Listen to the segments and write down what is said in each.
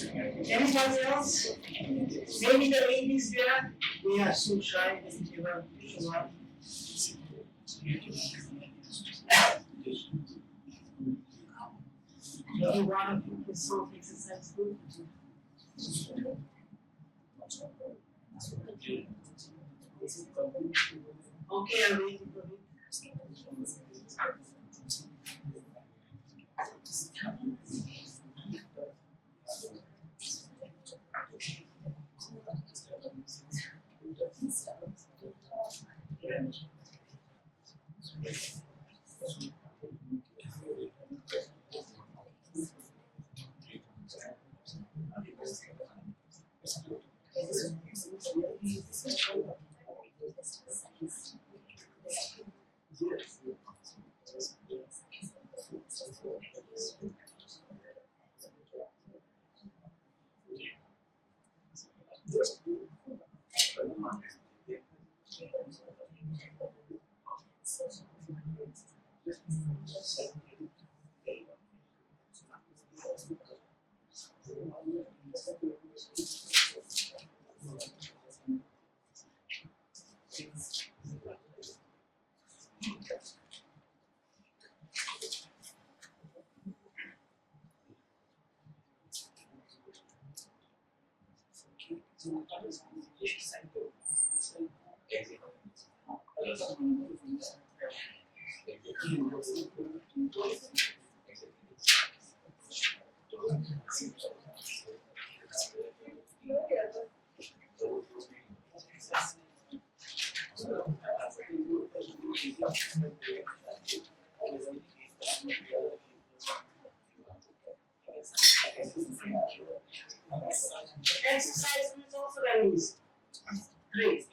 Anybody else? Maybe the ladies there, they are so shy that they never show up. Maybe one of you can solve exercise group. Okay, I'm waiting for you. Exercise is also very easy. Great.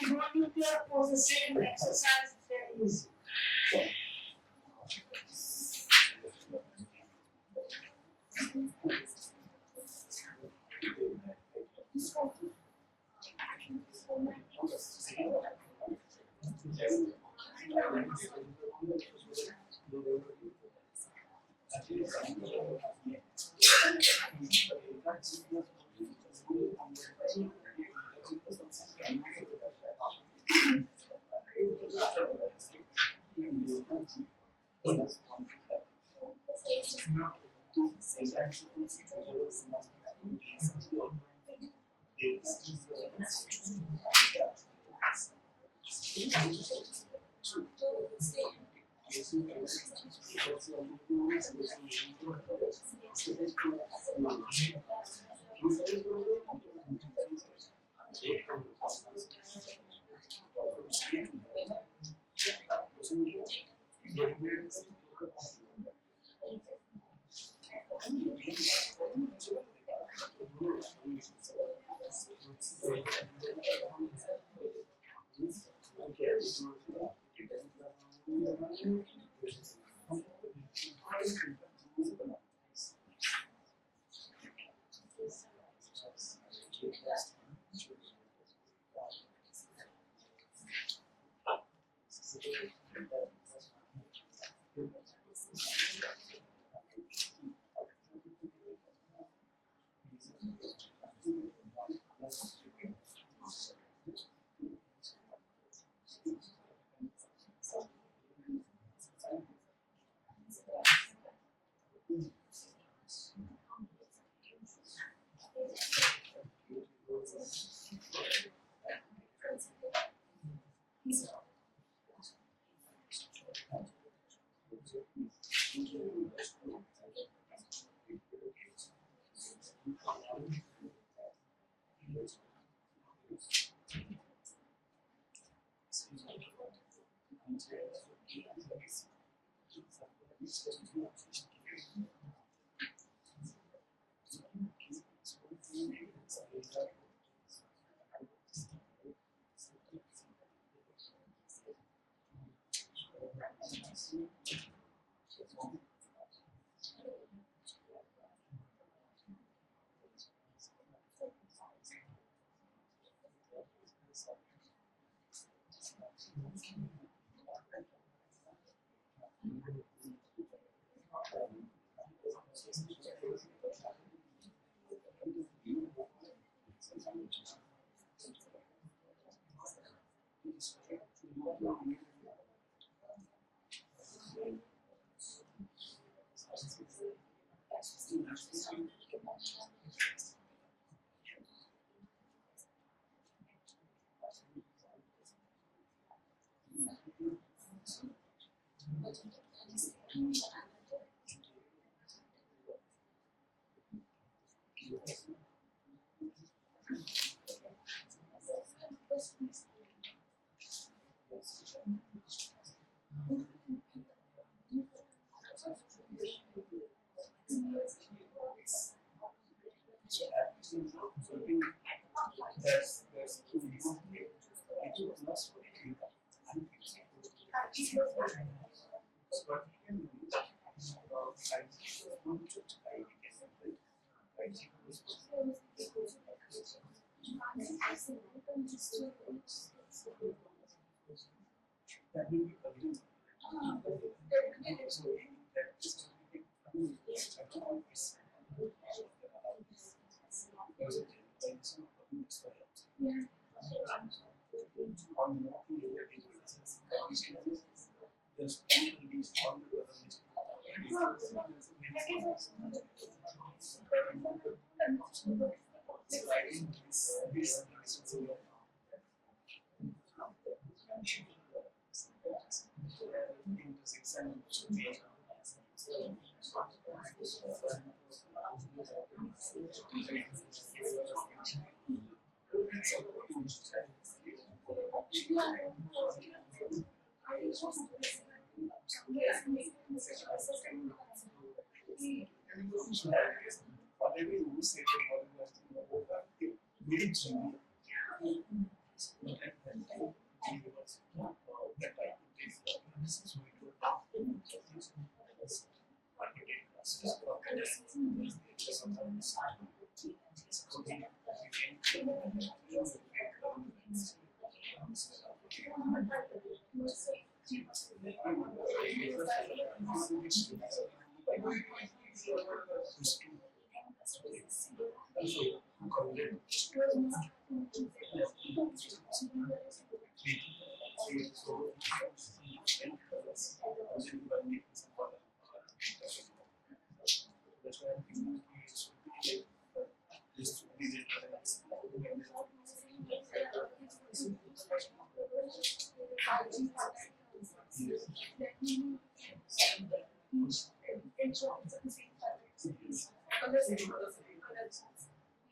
And what you do for the same exercise is very easy.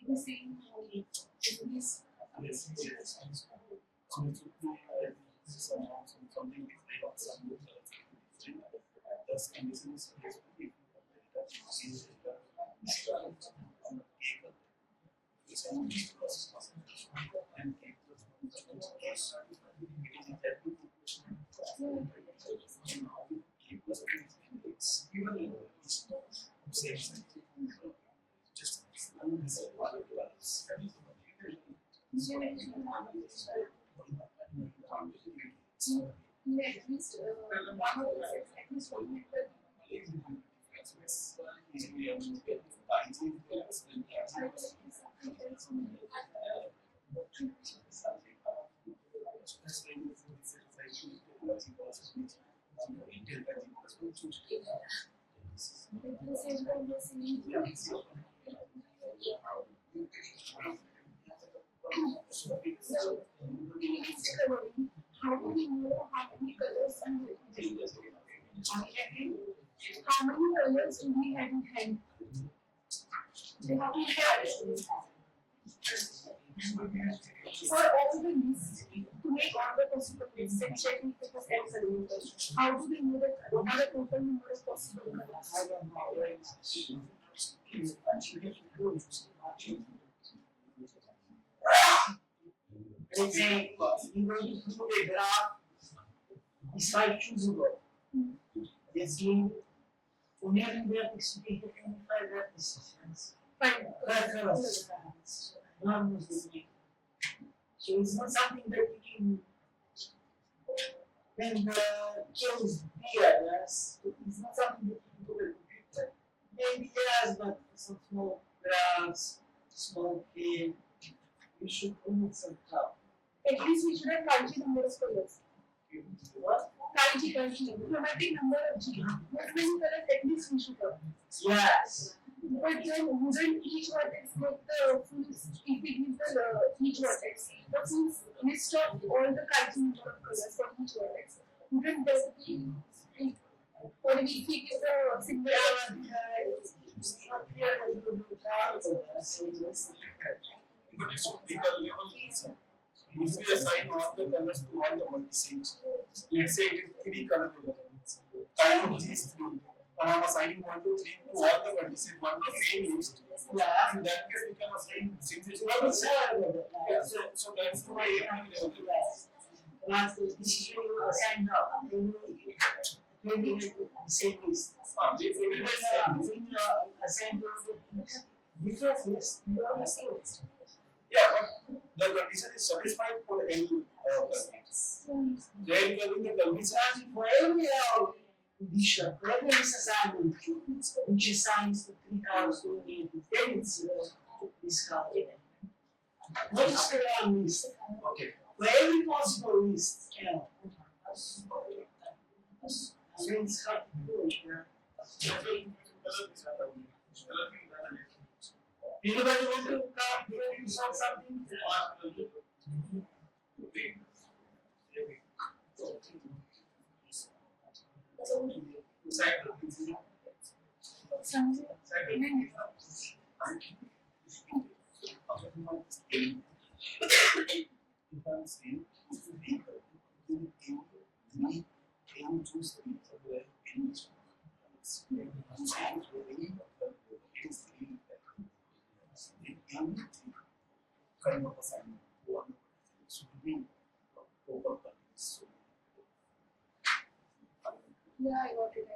the same this at least at least one member so how do we know how many colors and how many colors do we have in hand? We have to have for all the lists to make all the possible lists and check if it is excellent. How do we know that what are the total number of possible colors? For example, you want to do a graph is 5 choosable. That means on every vertex you can only 5 vertices. 5 colors. So it's not something that we can then chose here. It's not something that you can do with a computer. Maybe yes, but some small graphs, small kid, you should put some help. At least we should have counted number of colors. What? Counting. Chromatic number of G. What many colors at least we should have? Yes. But then wouldn't each vertex get the full if we give the each vertex? That means list of all the counting number of colors for each vertex. Wouldn't there be or if we give the single But it's optical level. If we assign all the colors to all the multi-scenes, let's say it is 3 color colors, time these 3, and I'm assigning 1, 2, 3 to all the multi-scenes, one the same list. In that case, we can assign 6 is one. So that's the way it will be. That's the decision you assign now. Maybe the same list. When you assign different lists, you are the same list. Yeah, but the condition is satisfied for any They are giving the condition For every condition, for every assignment, which assigns the 3 colors to the tendency to discard. What is the wrong list? Okay. For every possible list, I mean, it's hard to do it. Anybody want to solve something? Kind of assignment. Yeah, I got it.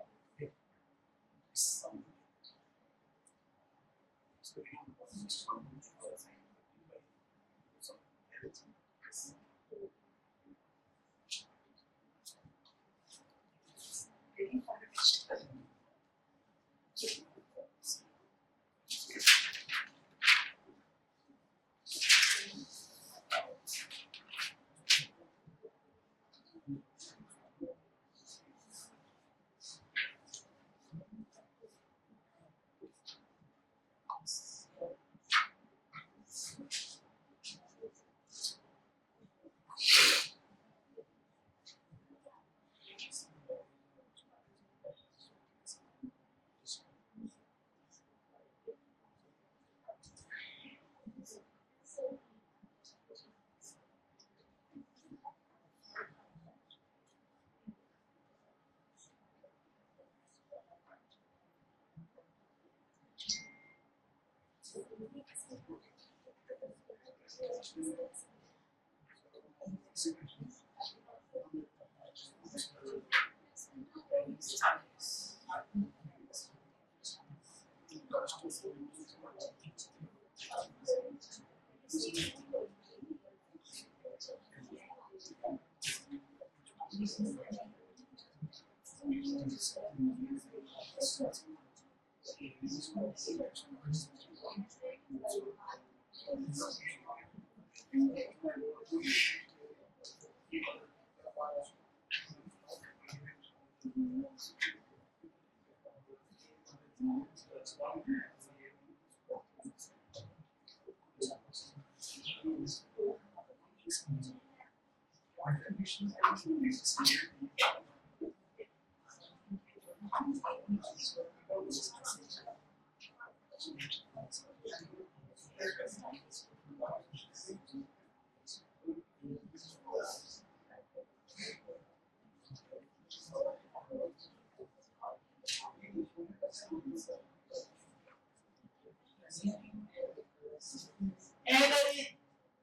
Anybody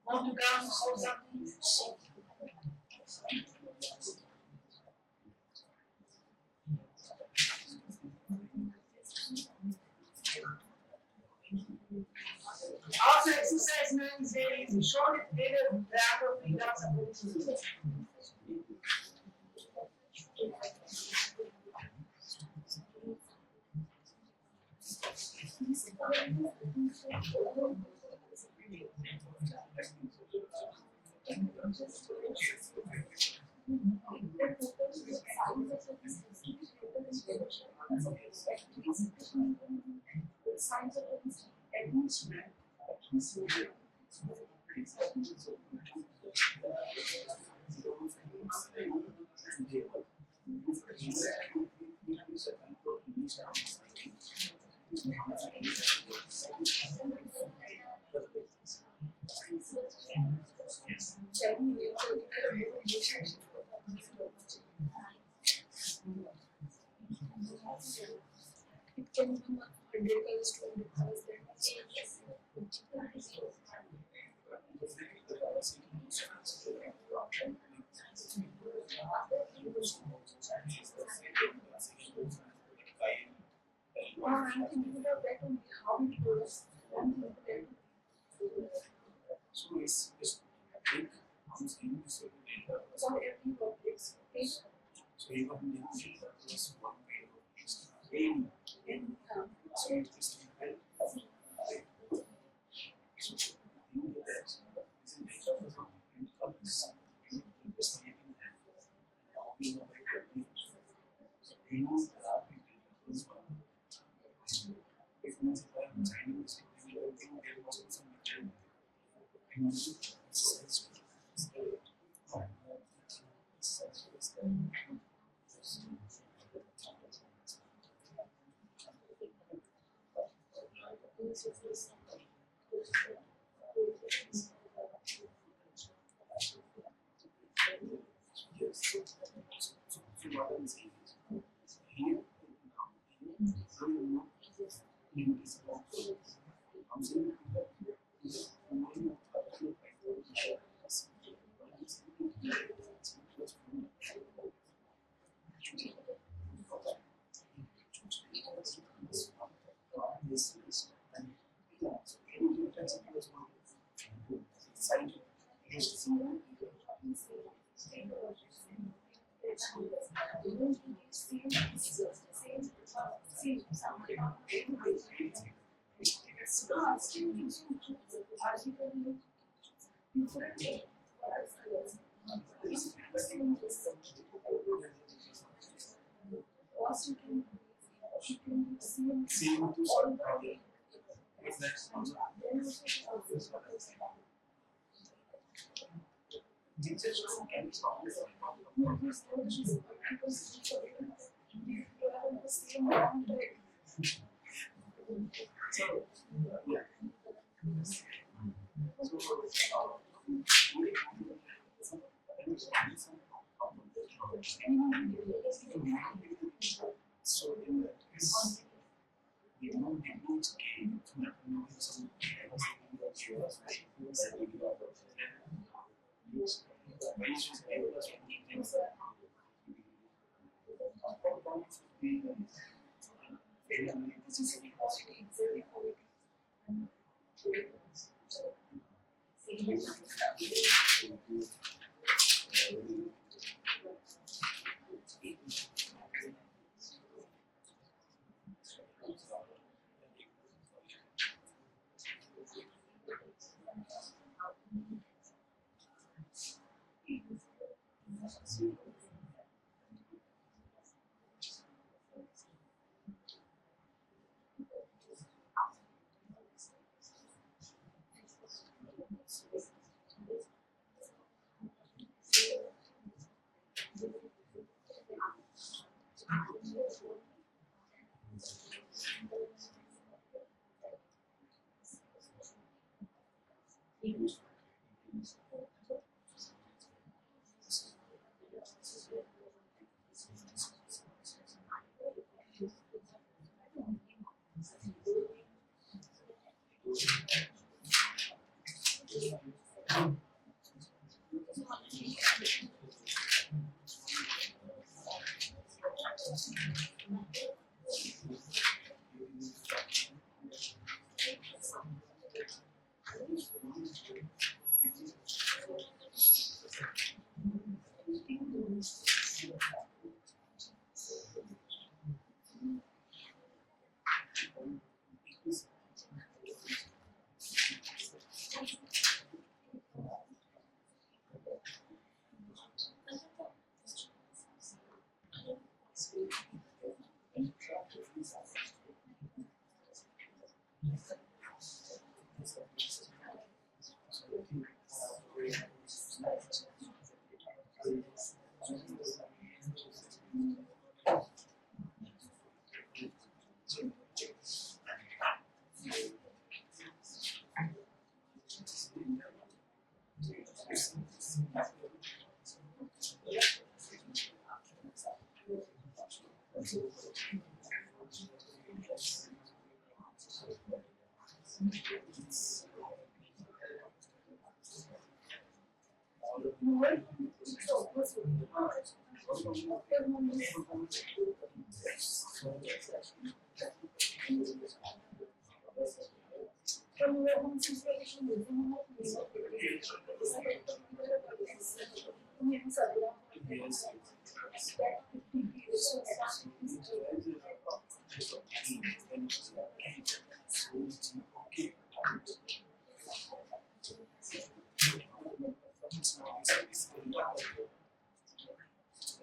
want to come or something? Also, exercise means there is a short period of gap of freedom supposed to do. It can become 100 colors, 200 colors, then I'm thinking about that only how it goes. So it's big So every workplace, okay? so even in the just one way of explaining so it is different. So you know that isn't it colors just making you know you know this one if means if I'm Chinese I think there was some material so it's same to solve problem. If that's teachers can solve this problem. So yeah. So in that case, we know the rules came to some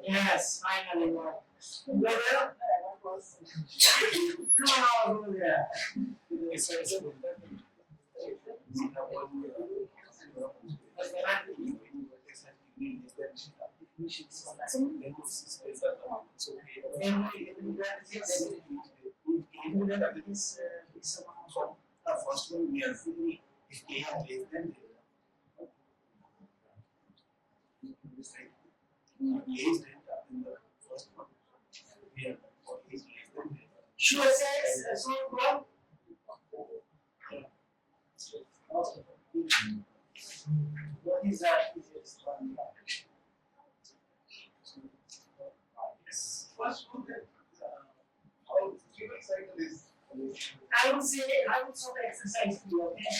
Yes, finally. Brother? No, yeah. First one, we are fully, if A is less than A is delta in the first one. We are for A is less than delta. Sure, says so what? What is that? First one, how given cycle is. I would solve the exercise for you, okay?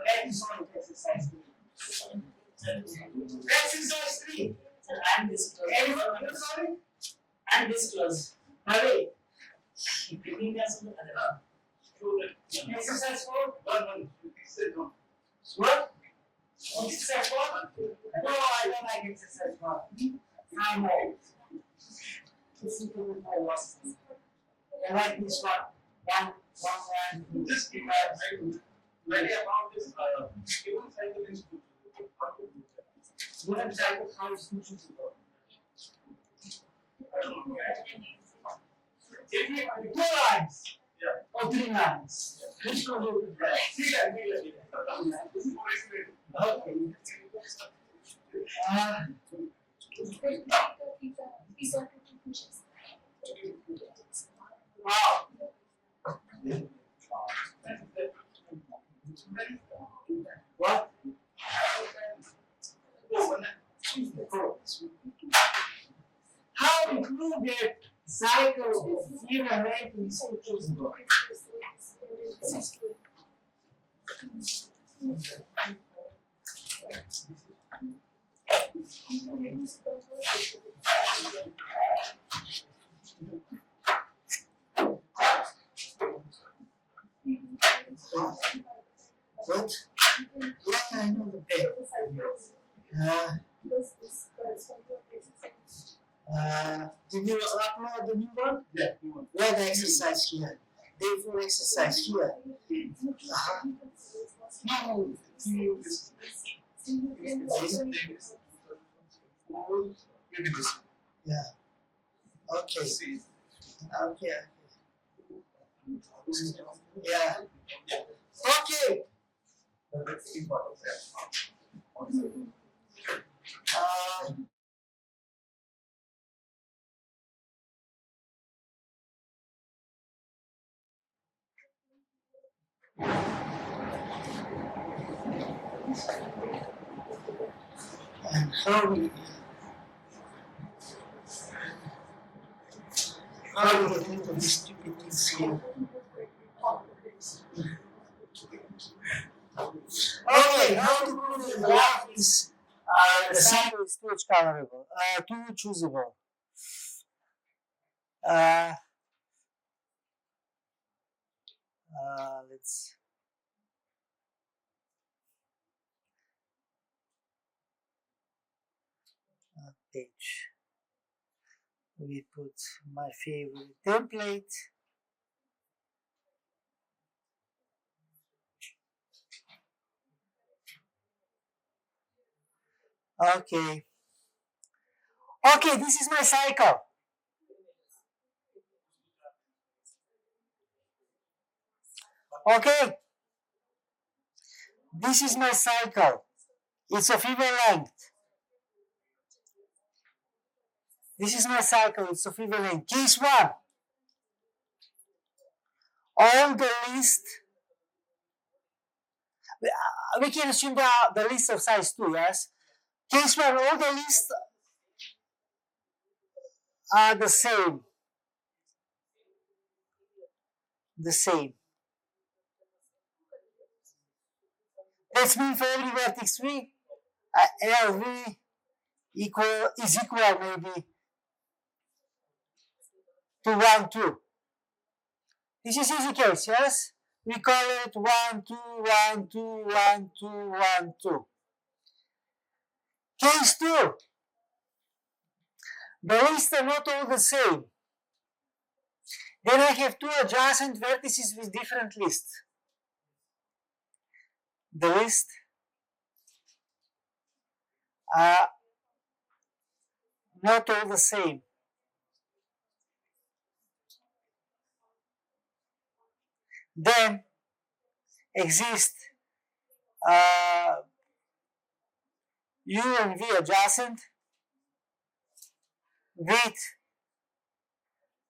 That is all the exercise. Exercise 3. And this close. Anyone sorry? And this close. Hurry. Exercise 4. One. What? Exercise 4? No, I don't like exercise 4. I know. I like this one. One. Just because I very about this given cycle is good. Given cycle how is good to go? If you have 2 lines, or 3 lines, which one will be better? See that? This is more expensive. Okay. to get cycle of equivalent is to choose God. What? Yeah, I know the pen. Did you upload the new one? Yeah, you want. Where the exercise here? Day 4 exercise here. No, you this. Maybe this. Yeah. Okay. See. Okay. Yeah. Okay. Let's see what of that. And how we get into these stupid things here? Okay, how to prove the graph is the sample is too colorable, too choosable. Let's page. We put my favorite template. Okay. Okay, this is my cycle. Okay. This is my cycle. It's of even length. This is my cycle. It's of even length. Case 1. All the list. We can assume the list of size 2, yes? Case 1, all the lists are the same. The same. That's mean for every vertex V, LV is equal maybe to 1, 2. This is easy case, yes? We call it 1, 2, 1, 2, 1, 2, 1, 2. Case 2. The lists are not all the same. Then I have 2 adjacent vertices with different lists. The list are not all the same. Then exist U and V adjacent with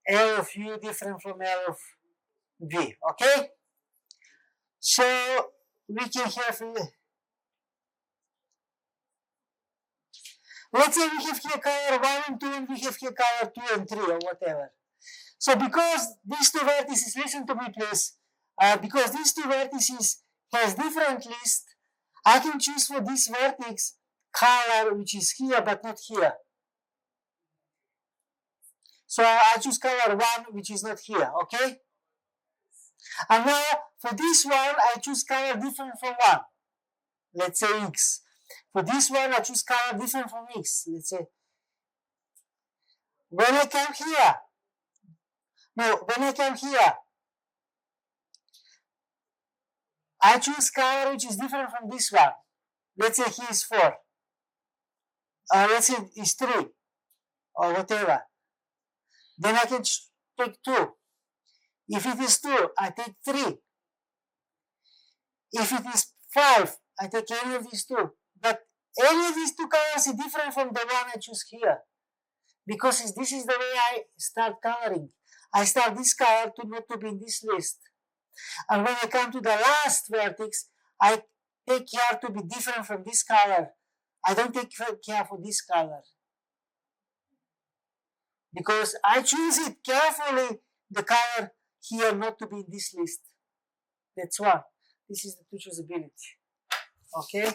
L of U different from L of V, okay? So we can have, let's say we have here color 1 and 2 and we have here color 2 and 3 or whatever. So because these 2 vertices, listen to me please, because these 2 vertices has different lists, I can choose for this vertex color which is here but not here. So I choose color 1 which is not here, okay? And now for this one I choose color different from 1. Let's say X. For this one I choose color different from X. Let's say. When I come here, I choose color which is different from this one. Let's say here is 4. Let's say it's 3 or whatever. Then I can take 2. If it is 2, I take 3. If it is 5, I take any of these 2. But any of these 2 colors is different from the one I choose here. Because this is the way I start coloring. I start this color not to be in this list. And when I come to the last vertex, I take care to be different from this color. I don't take care for this color. because I choose it carefully, the color here not to be in this list. That's why. This is the two choosability. Okay?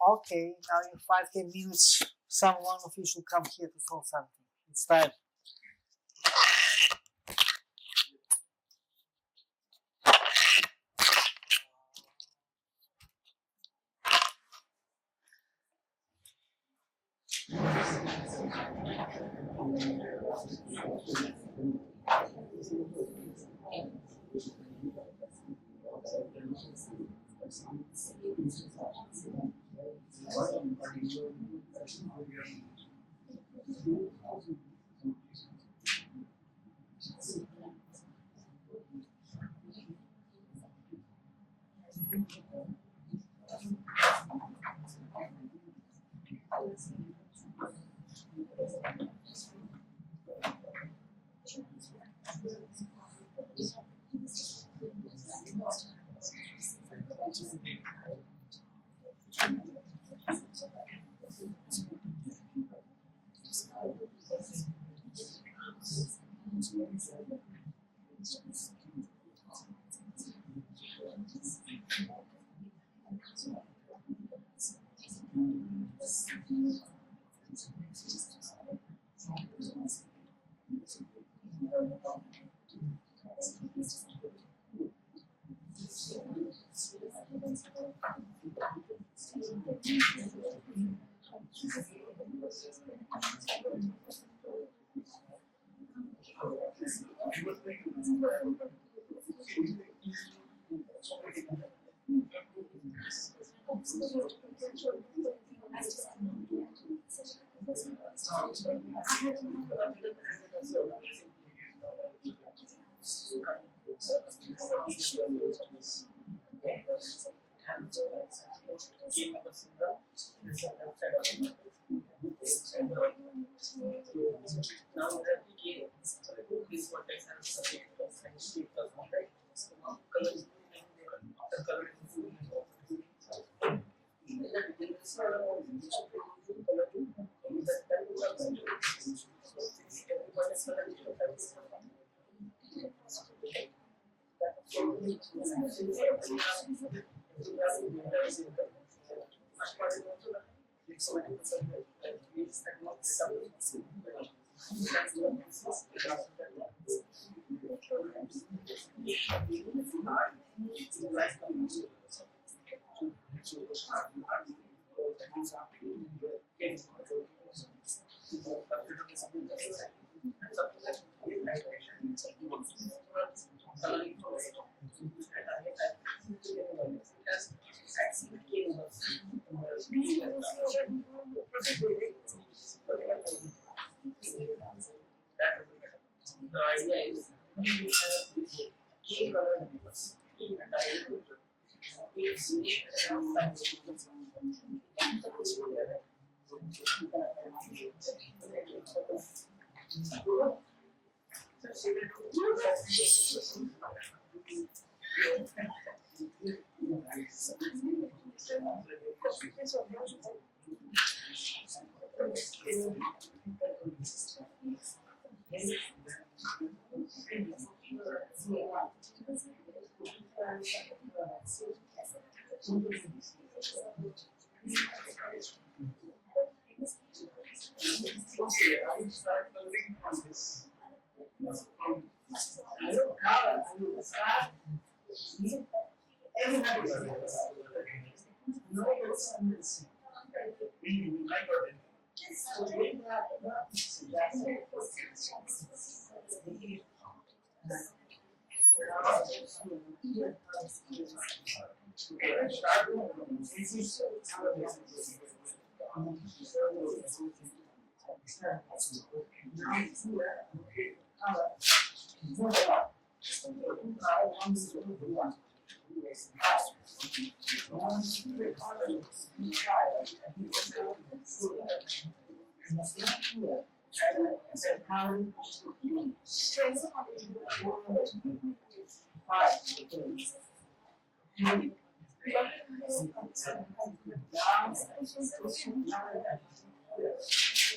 Okay, now in 5-10 minutes, someone of you should come here to solve something. It's time.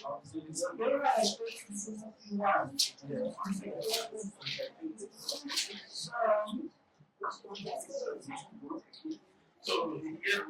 So here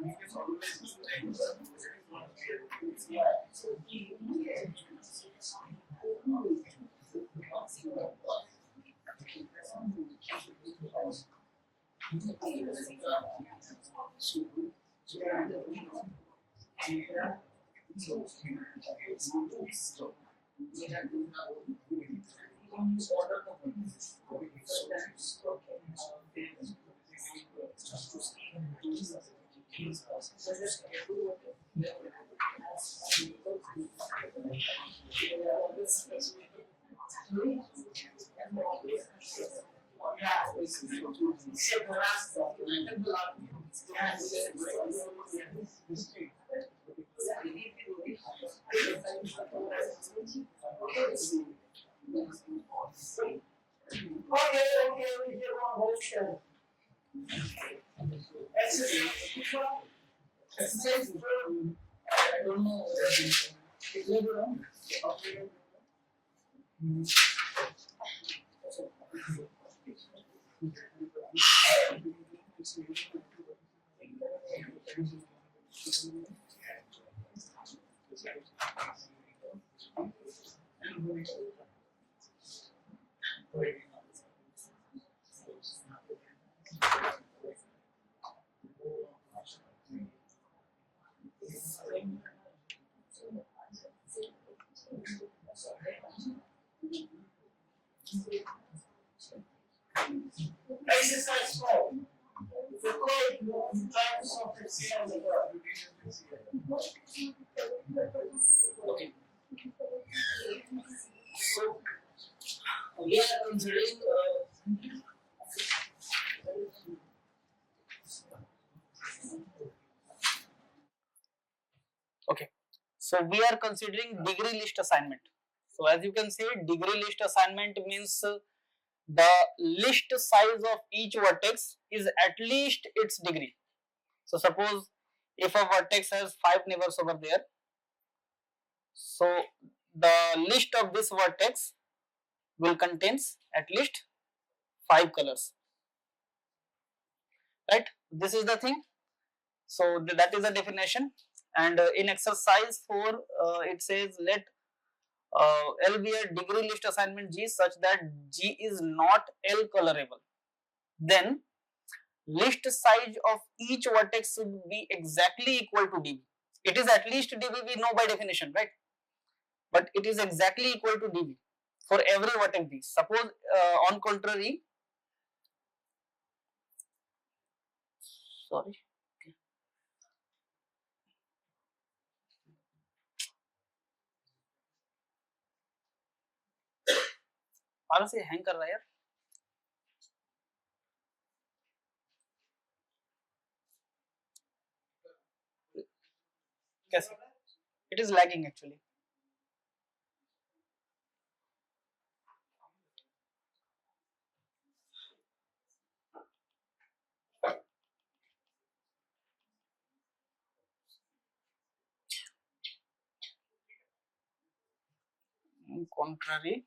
we can always Exercise 4. The code types of exercise. Okay. So we are considering okay. So we are considering degree list assignment. So as you can see, degree list assignment means the list size of each vertex is at least its degree. So suppose if a vertex has 5 neighbors over there, so the list of this vertex will contains at least 5 colors, right? This is the thing. So that is the definition. And in exercise 4, it says let L be a degree list assignment G such that G is not L colorable. Then list size of each vertex should be exactly equal to dB. It is at least dB, we know by definition, right? But it is exactly equal to dB for every vertex B. Suppose on contrary, sorry, कहाँ से hang कर रहा है यार? कैसे? It is lagging actually. Contrary.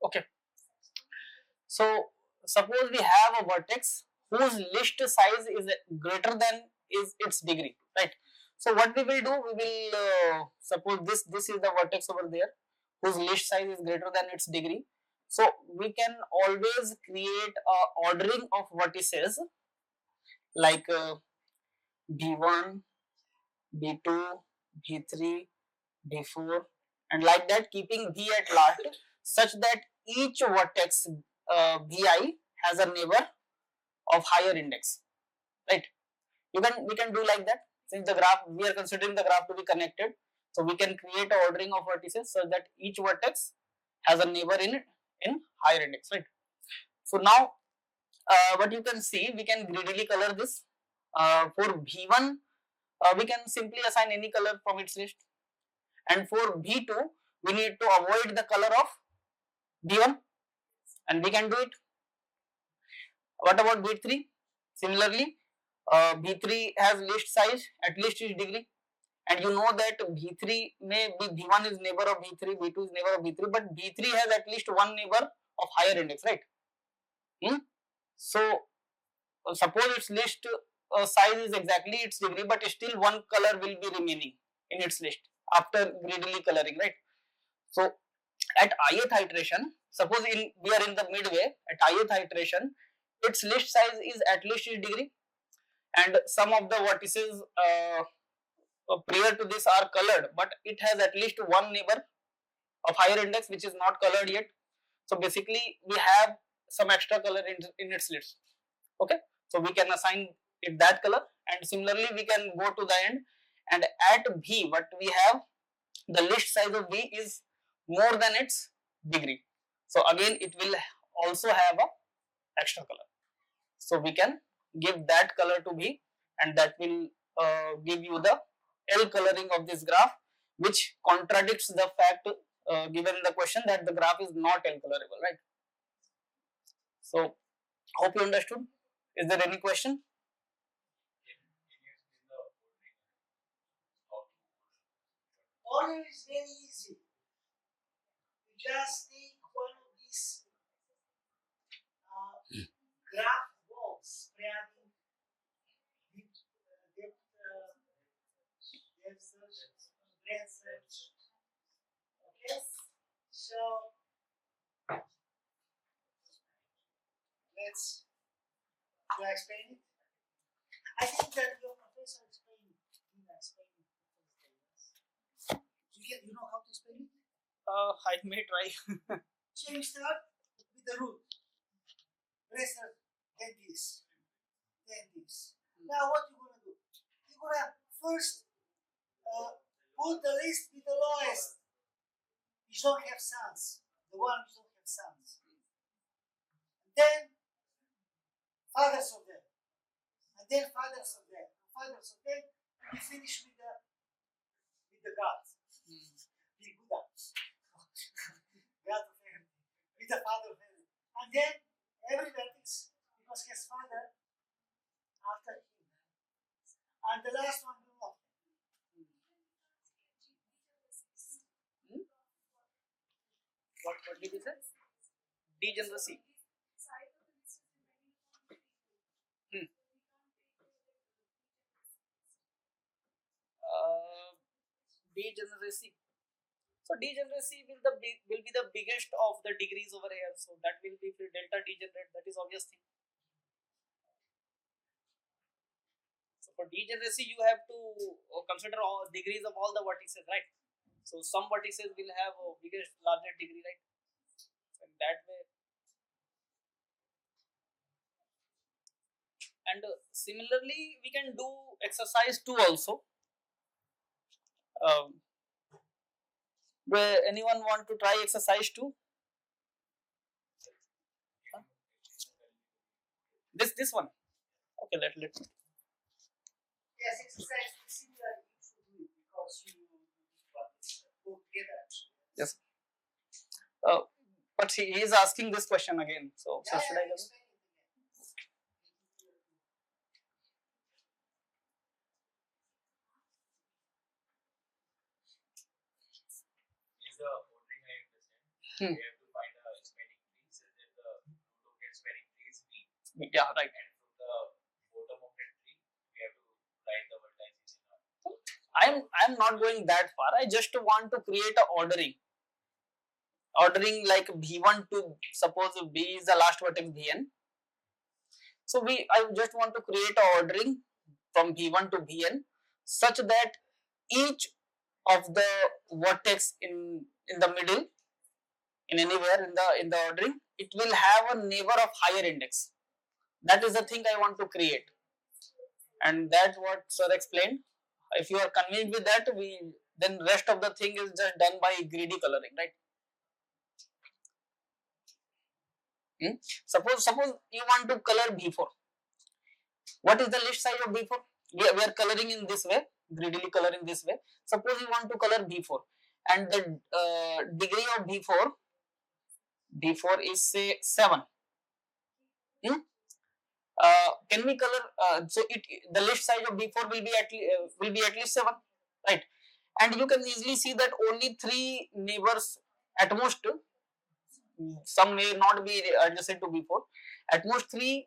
Okay. So suppose we have a vertex whose list size is greater than is its degree, right? So what we will do, we will suppose this is the vertex over there whose list size is greater than its degree. So we can always create a ordering of vertices like B1, B2, B3, B4 and like that, keeping B at last such that each vertex Vi has a neighbor of higher index, right? We can do like that. Since the graph, we are considering the graph to be connected, so we can create a ordering of vertices so that each vertex has a neighbor in it in higher index, right? So now what you can see, we can greedily color this. For B1, we can simply assign any color from its list, and for B2, we need to avoid the color of B1, and we can do it. What about B3? Similarly, B3 has list size at least is degree, and you know that B3 may be B1 is neighbor of B3, B2 is neighbor of B3, but B3 has at least one neighbor of higher index, right? So suppose its list size is exactly its degree, but still one color will be remaining in its list after greedily coloring, right? So at ith iteration, suppose we are in the midway, at ith iteration, its list size is at least its degree, and some of the vertices prior to this are colored, but it has at least one neighbor of higher index which is not colored yet. So basically we have some extra color in its list. Okay, so we can assign it that color, and similarly we can go to the end, and at B what we have, the list size of B is more than its degree. So again it will also have a extra color. So we can give that color to B, and that will give you the L coloring of this graph, which contradicts the fact given in the question that the graph is not L colorable, right? So hope you understood. Is there any question? Order is very easy. You just take one of these graph balls, spreading depth search, breadth search. Okay, so let's explain it. I think that your professor explained it. You know how to explain it? I may try. So you start with the root. Let's start then this. Now what you're gonna do? You're gonna first put the list with the lowest. You don't have sons. The one who don't have sons. Then fathers of them. And then fathers of them. Fathers of them. And you finish with the God. The Buddha. God of heaven. With the father of heaven. And then every vertex, because his father after him. And the last one will not. What did you say? Degeneracy. Degeneracy. So degeneracy will be the biggest of the degrees over here. So that will be delta degenerate. That is obvious thing. So for degeneracy, you have to consider all degrees of all the vertices, right? So some vertices will have a biggest, larger degree, right? So in that way. And similarly, we can do exercise 2 also. Where anyone want to try exercise 2? Huh? This one. Okay, let me. Yes, exercise is similar. You should do it because you go together. Yes. But he is asking this question again. So should I do it? We have to find a spanning tree, so that the root of that spanning tree is B. Yeah, right. And from the bottom of that tree, we have to write the vertices in I'm not going that far. I just want to create a ordering like B1 to, suppose B is the last vertex Bn. So I just want to create a ordering from B1 to Bn such that each of the vertex in the middle, in anywhere in the ordering, it will have a neighbor of higher index. That is the thing I want to create, and that's what sir explained. If you are convinced with that, then rest of the thing is just done by greedy coloring, right? Suppose you want to color B4. What is the list size of B4? We are coloring in this way, greedily coloring this way. Suppose you want to color B4 and the degree of B4 is say 7. Can we color? So the list size of B4 will be at least 7, right? And you can easily see that only 3 neighbors at most. Some may not be adjacent to B4. At most 3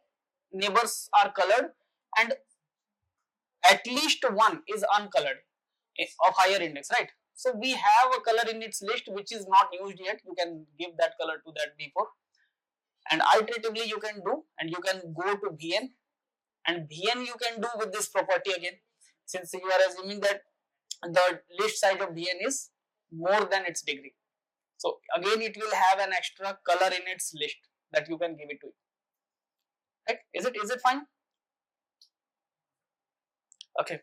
neighbors are colored, and at least 1 is uncolored of higher index, right? So we have a color in its list which is not used yet. You can give that color to that B4, and iteratively you can do, and you can go to Bn, and Bn you can do with this property again, since you are assuming that the list size of Bn is more than its degree. So again it will have an extra color in its list that you can give it to it. Right? Is it fine? Okay.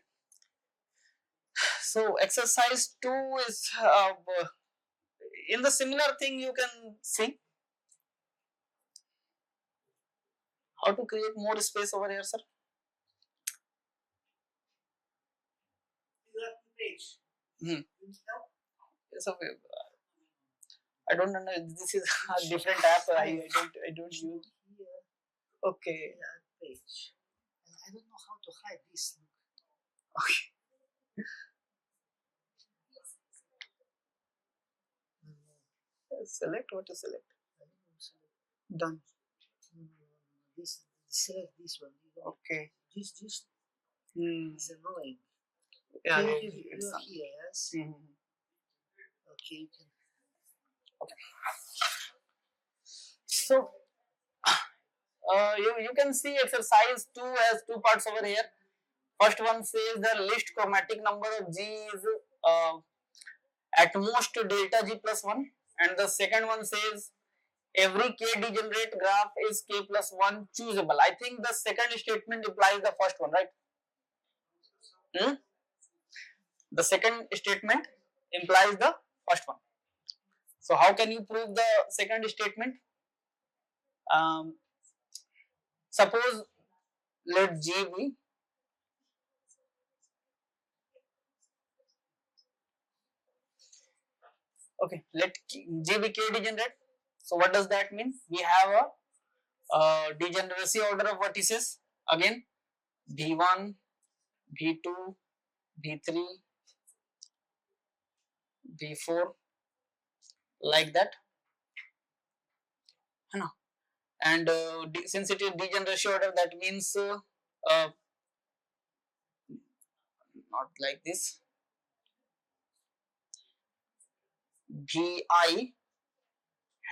So exercise 2 is in the similar thing. You can see how to create more space over here, sir. So I don't know. This is a different app. I don't use. Okay. Page. And I don't know how to hide this. Okay. Select what to select. Done. This select this one. Okay. This is annoying. Yeah, Okay, it's you're here, yes. Okay, you can. Okay. So you can see exercise 2 has 2 parts over here. First one says the list chromatic number of G is at most delta G plus 1, and the second one says every K degenerate graph is K plus 1 choosable. I think the second statement implies the first one, right? The second statement implies the first one. So how can you prove the second statement? Suppose let G be okay. Let G be K degenerate. So what does that mean? We have a degeneracy order of vertices again, B1, B2, B3, B4, like that. And since it is degeneracy order, that means not like this. Vi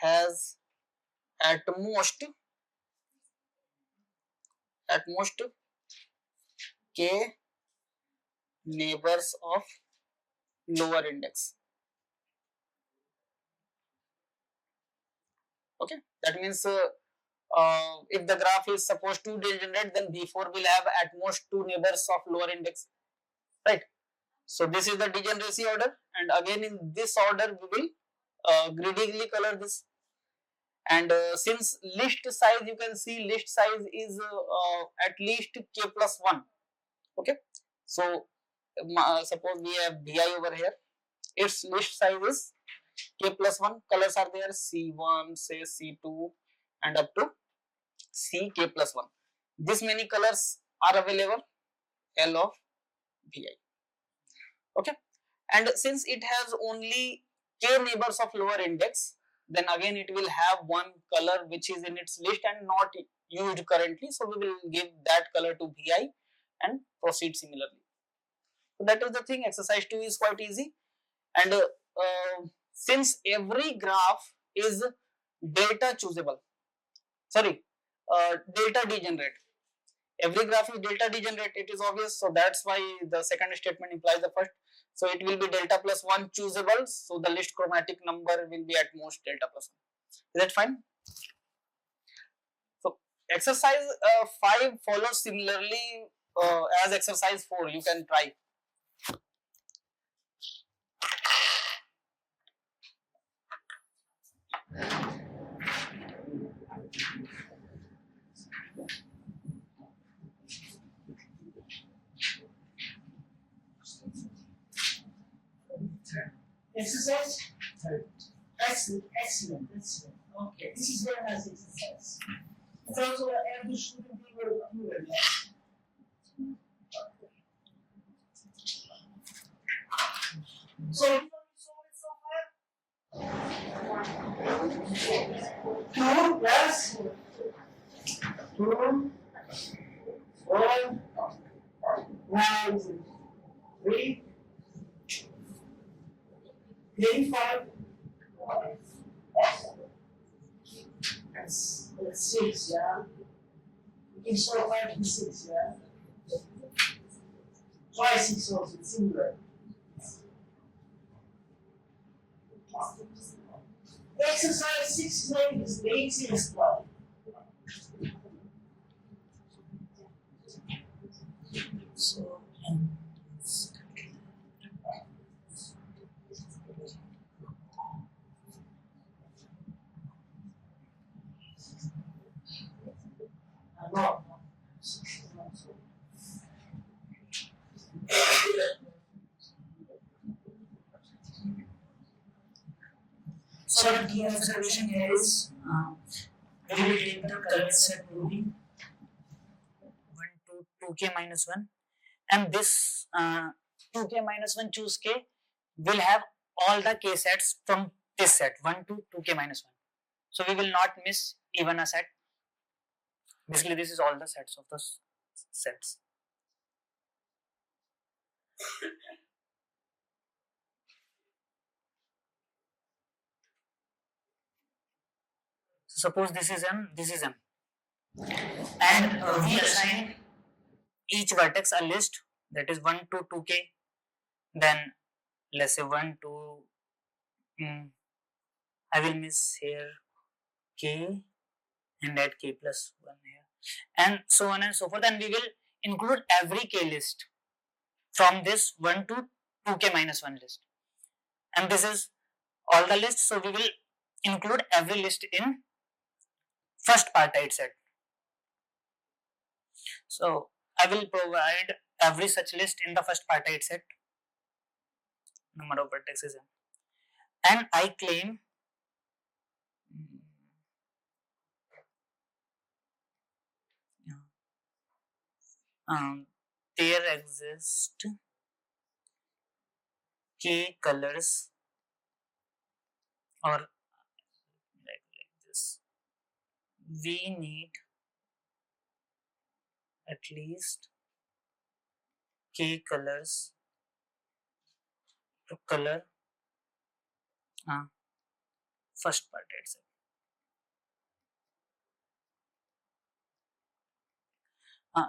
has at most K neighbors of lower index. Okay, that means if the graph is supposed to degenerate, then B4 will have at most 2 neighbors of lower index, right? So this is the degeneracy order, and again in this order we will greedily color this. And since list size, you can see list size is at least K plus 1. Okay, so suppose we have Bi over here, its list size is K plus 1, colors are there, C1, say C2 and up to Ck plus 1. This many colors are available, L of Vi. Okay, and since it has only K neighbors of lower index, then again it will have one color which is in its list and not used currently. So we will give that color to Vi and proceed similarly. So that is the thing. Exercise 2 is quite easy, and since every graph is delta choosable, delta degenerate. Every graph is delta degenerate, it is obvious. So that's why the second statement implies the first. So it will be delta plus 1 choosable. So the list chromatic number will be at most delta plus 1. Is that fine? So exercise 5 follows similarly as exercise 4. You can try. Exercise? Excellent, excellent, excellent. Okay, this is very nice exercise. It's also every student be able to do it. So, you know, solve it so far? 2 plus 2, 1, now is it 3, 35, that's 6, yeah? You can solve 5 and 6, yeah? Try 6 also, it's similar. Exercise 6 is the easiest one. So, no. So the key observation here is we will take the color set moving 1 to 2k minus 1, and this 2k minus 1 choose k will have all the k sets from this set 1 to 2k minus 1. So we will not miss even a set. Basically, this is all the sets of the sets. So suppose this is M, this is M, and we assign each vertex a list that is 1 to 2k, then let's say 1 to I will miss here k and add k plus 1 here, and so on and so forth, and we will include every k list from this 1 to 2k minus 1 list, and this is all the lists. So we will include every list in first partite set. So I will provide every such list in the first partite set, number of vertices, and I claim there exist k colors, or like this, we need at least k colors to color first partite set.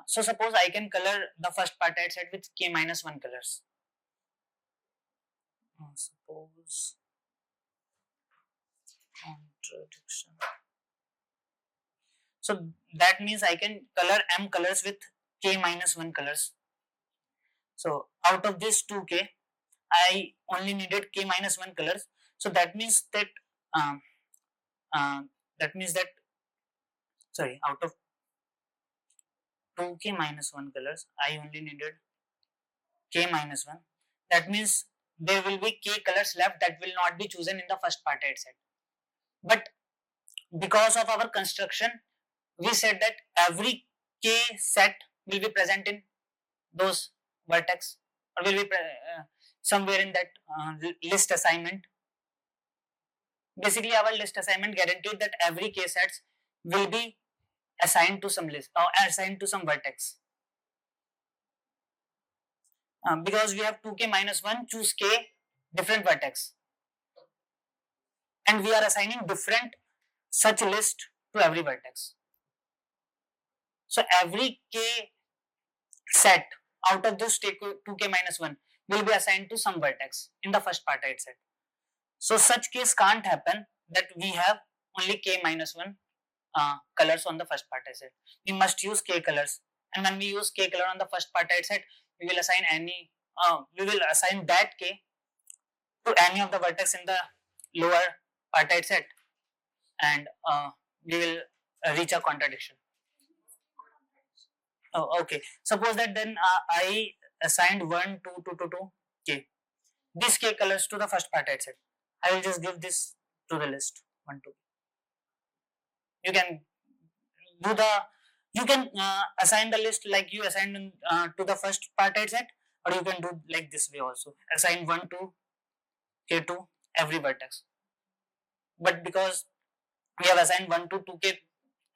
So suppose I can color the first partite set with k minus 1 colors. Suppose contradiction. So that means I can color m colors with k minus 1 colors. So out of this 2k, I only needed k minus 1 colors. So that means that out of 2k minus 1 colors, I only needed k minus 1. That means there will be k colors left that will not be chosen in the first partite set. But because of our construction, we said that every k set will be present in those vertex, or will be somewhere in that list assignment. Basically, our list assignment guaranteed that every k sets will be assigned to some list or assigned to some vertex. Because we have 2k minus 1 choose k different vertex, and we are assigning different such list to every vertex. So every k set out of this 2k minus 1 will be assigned to some vertex in the first partite set. So such case can't happen that we have only k minus 1 colors on the first partite set. We must use k colors, and when we use k color on the first partite set, we will assign that k to any of the vertex in the lower partite set, and we will reach a contradiction. Oh, okay. Suppose that then I assigned 1, 2, 2 to 2 k, these k colors to the first partite set. I will just give this to the list 1, 2. You can do the, you can assign the list like you assigned to the first partite set, or you can do like this way also. Assign 1 to k to every vertex. But because we have assigned 1 to 2k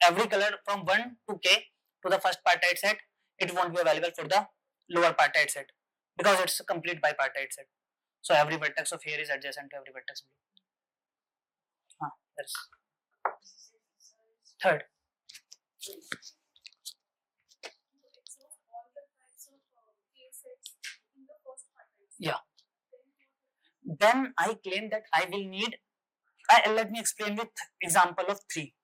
every color from 1 to k to the first partite set, it won't be available for the lower partite set because it's a complete bipartite set. So every vertex of here is adjacent to every vertex below. That's third. Exhaust all the types of case sets in the first partite. Yeah. Then I claim that I will need, let me explain with example of 3.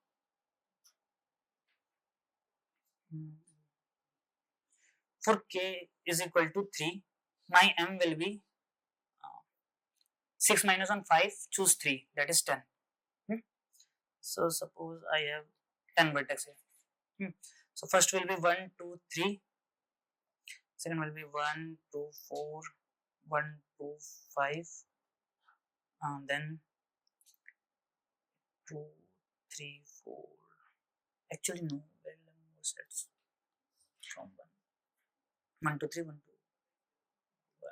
For k is equal to 3, my m will be 6 minus 1, 5, choose 3, that is 10. So suppose I have 10 vertices. So first will be 1, 2, 3. Second will be 1, 2, 4, 1, 2, 5. Then 2, 3, 4. Actually, no, there are more sets from 1, 2, 3, 1, 2. 1,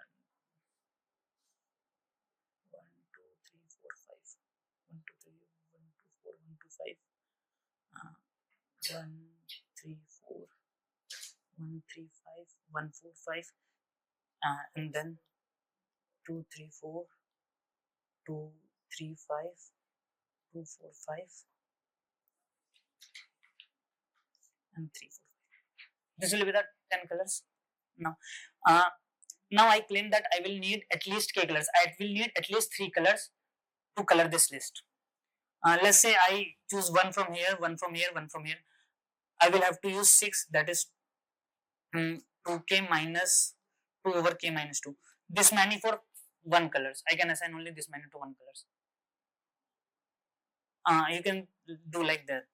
1, 2, 3, 4, 5. 1, 2, 3, 1, 2, 4, 1, 2, 5. 1, 3, 4, 1, 3, 5, 1, 4, 5. And then 2, 3, 4, 2, 3, 5, 2, 4, 5, and 3, 4, 5. This will be the 10 colors. Now, now I claim that I will need at least k colors. I will need at least 3 colors to color this list. Let's say I choose 1 from here, 1 from here, 1 from here. I will have to use 6, that is 2k minus 2 over k minus 2. This many for 1 colors. I can assign only this many to 1 colors. You can do like that.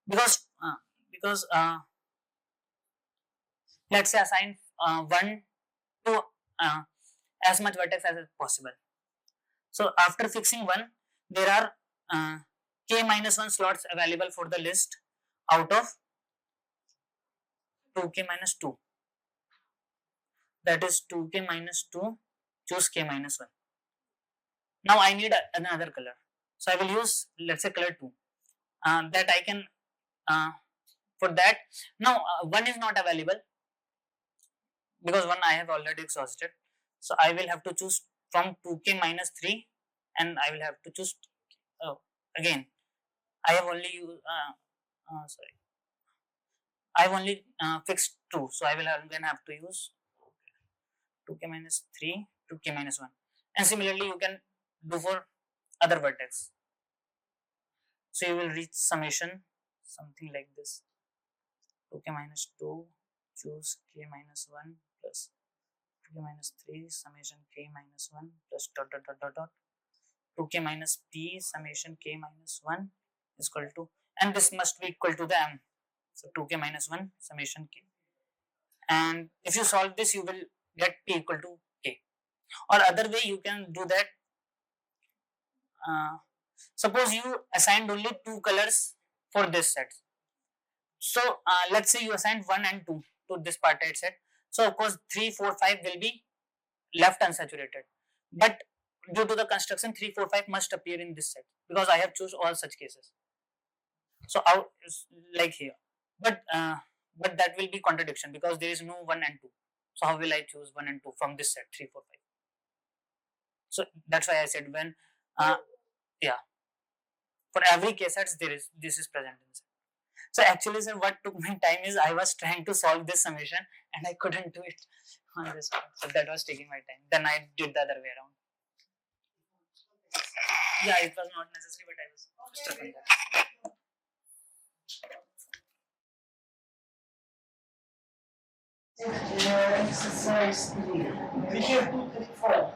Because let's say assign 1 to as much vertex as possible. So after fixing 1, there are k minus 1 slots available for the list out of 2k minus 2. That is 2k minus 2, choose k minus 1. Now I need another color. So I will use, let's say, color 2. That I can, for that, now 1 is not available because 1 I have already exhausted. So I will have to choose from 2k minus 3, and I will have to choose, again, I have only used, I have only fixed 2. So I will again have to use 2k minus 3, 2k minus 1. And similarly, you can do for other vertex. So you will reach summation something like this: 2k minus 2, choose k minus 1 plus 2k minus 3, summation k minus 1 plus dot dot dot dot dot 2k minus p, summation k minus 1 is equal to, and this must be equal to the m. So 2k minus 1, summation k. And if you solve this, you will get p equal to k. Or other way you can do that. Suppose you assigned only 2 colors for this set. So let's say you assigned 1 and 2 to this partite set. So of course 3, 4, 5 will be left unsaturated. But due to the construction, 3, 4, 5 must appear in this set because I have choose all such cases. So out like here. But that will be contradiction because there is no 1 and 2. So how will I choose 1 and 2 from this set 3, 4, 5? So that's why I said when for every case sets this is present in set. So actually, sir, what took my time is I was trying to solve this summation and I couldn't do it on this one. So that was taking my time. Then I did the other way around. Yeah, it was not necessary, but I was stuck on that. Exercise 3. We have 2, 3, 4.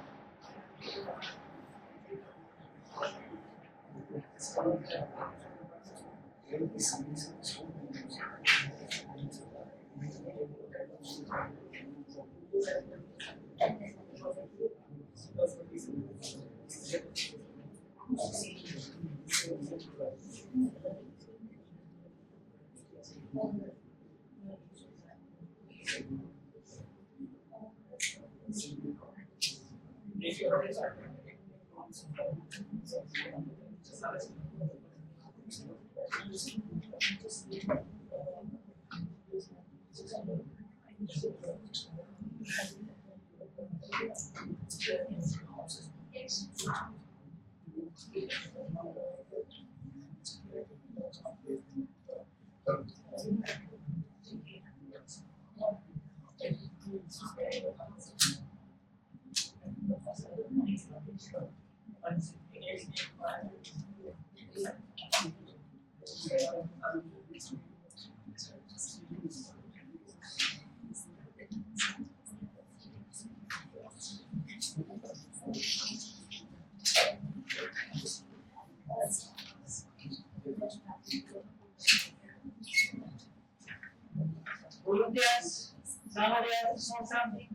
Volunteers, somebody else saw something?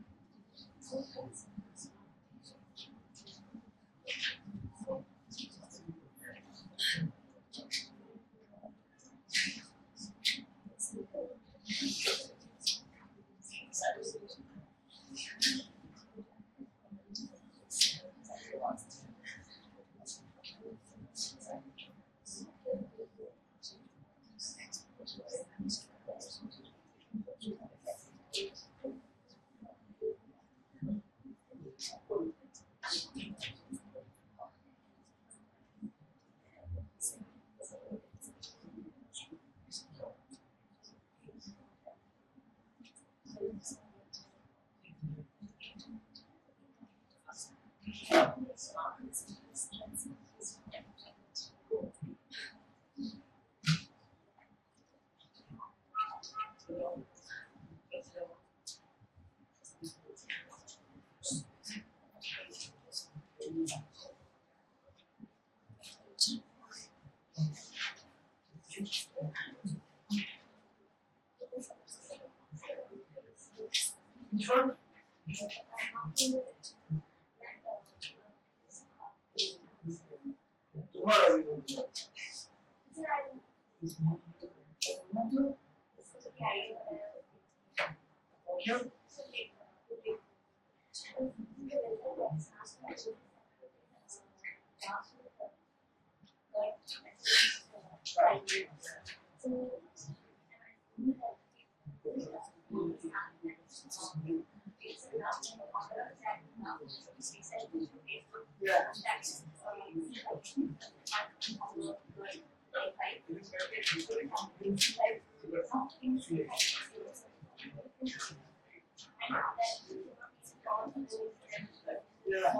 Which one? Tomorrow we will do it. Okay. Yeah. Yeah.